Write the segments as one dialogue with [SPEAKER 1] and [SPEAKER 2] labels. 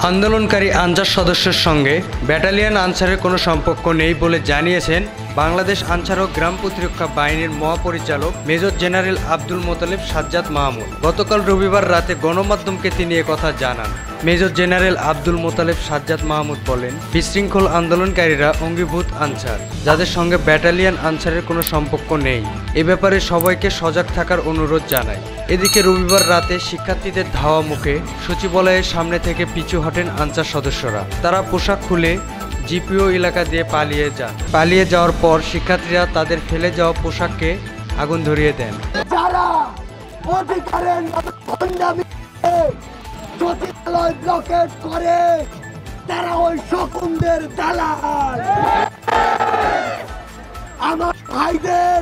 [SPEAKER 1] আন্দোলনকারী আনসার সদস্যের সঙ্গে ব্যাটালিয়ন আনসারের কোনো সম্পর্ক নেই বলে জানিয়েছেন বাংলাদেশ আনসার ও গ্রাম প্রতিরক্ষা বাহিনীর মহাপরিচালক মেজর জেনারেল আব্দুল মোতালেব সাজ্জাদ মাহমুদ। গতকাল রবিবার রাতে গণমাধ্যমকে তিনি একথা জানান। মেজর জেনারেল আব্দুল মোতালেব সাজ্জাদ মাহমুদ বলেন, বিশৃঙ্খল আন্দোলনকারীরা অঙ্গীভূত আনসার, যাদের সঙ্গে ব্যাটালিয়ন আনসারের কোনো সম্পর্ক নেই। এ ব্যাপারে সবাইকে সজাগ থাকার অনুরোধ জানায়। এদিকে রবিবার রাতে শিক্ষার্থীদের ধাওয়া মুখে সচিবালয়ের সামনে থেকে পিছু হটেন আনসার সদস্যরা। তারা পোশাক খুলে জিপিও এলাকা দিয়ে পালিয়ে যাওয়ার পর শিক্ষার্থীরা তাদের ফেলে যাওয়া পোশাককে আগুন ধরিয়ে দেন।
[SPEAKER 2] যারা অধিকারের সচিবালয় ব্লকেট করে তারা ওই শকুনদের দালাল। আমার ভাইদের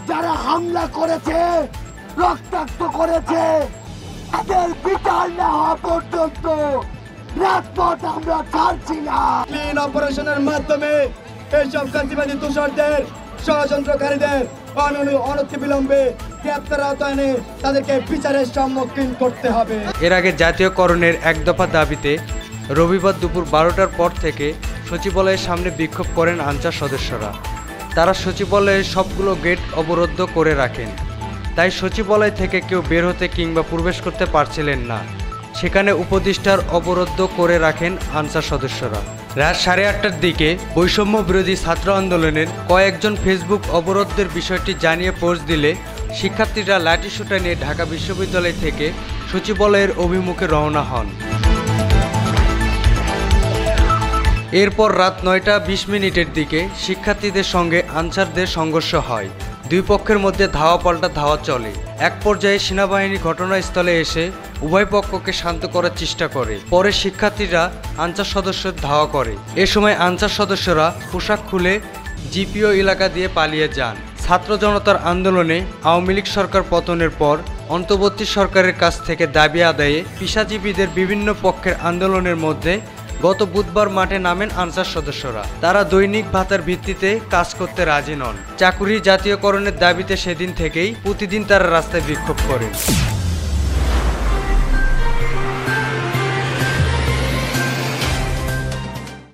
[SPEAKER 2] যারা হামলা করেছে, রক্তাক্ত করেছে, তাদের বিচার না হওয়া পর্যন্ত রাজপথ আমরা ছাড়ছি না।
[SPEAKER 3] ক্লিন অপারেশনের মাধ্যমে এইসব গান্ধীবাদী দূষরদের, ষড়যন্ত্রকারীদের অনতিবিলম্বে গ্রেপ্তার আওতায় এনে তাদেরকে বিচারের সম্মুখীন করতে হবে।
[SPEAKER 1] এর আগে জাতীয়করণের এক দফা দাবিতে রবিবার দুপুর 12টার পর থেকে সচিবালয়ের সামনে বিক্ষোভ করেন আনসার সদস্যরা। তারা সচিবালয়ের সবগুলো গেট অবরুদ্ধ করে রাখেন, তাই সচিবালয় থেকে কেউ বের হতে কিংবা প্রবেশ করতে পারছিলেন না। সেখানে উপদেষ্টার অবরুদ্ধ করে রাখেন আনসার সদস্যরা। রাত 8:30টার দিকে বৈষম্য বিরোধী ছাত্র আন্দোলনের কয়েকজন ফেসবুক অবরোধের বিষয়টি জানিয়ে পোস্ট দিলে শিক্ষার্থীরা লাঠিসোঁটা নিয়ে ঢাকা বিশ্ববিদ্যালয় থেকে সচিবালয়ের অভিমুখে রওনা হন। এরপর রাত 9:20 দিকে শিক্ষার্থীদের সঙ্গে আনসারদের সংঘর্ষ হয়। দুই পক্ষের মধ্যে ধাওয়া পাল্টা ধাওয়া চলে। এক পর্যায়ে সেনাবাহিনী ঘটনাস্থলে এসে উভয় পক্ষকে শান্ত করার চেষ্টা করে। পরে শিক্ষার্থীরা আনসার সদস্যদের ধাওয়া করে। এ সময় আনসার সদস্যরা পোশাক খুলে জিপিও এলাকা দিয়ে পালিয়ে যান। ছাত্র জনতার আন্দোলনে আওয়ামী লীগ সরকার পতনের পর অন্তর্বর্তী সরকারের কাছ থেকে দাবি আদায়ে পেশাজীবীদের বিভিন্ন পক্ষের আন্দোলনের মধ্যে গত বুধবার মাঠে নামেন আনসার সদস্যরা। তারা দৈনিক ভাতার ভিত্তিতে কাজ করতে রাজি নন। চাকুরি জাতীয়করণের দাবিতে সেদিন থেকেই প্রতিদিন তারা রাস্তায় বিক্ষোভ করেন।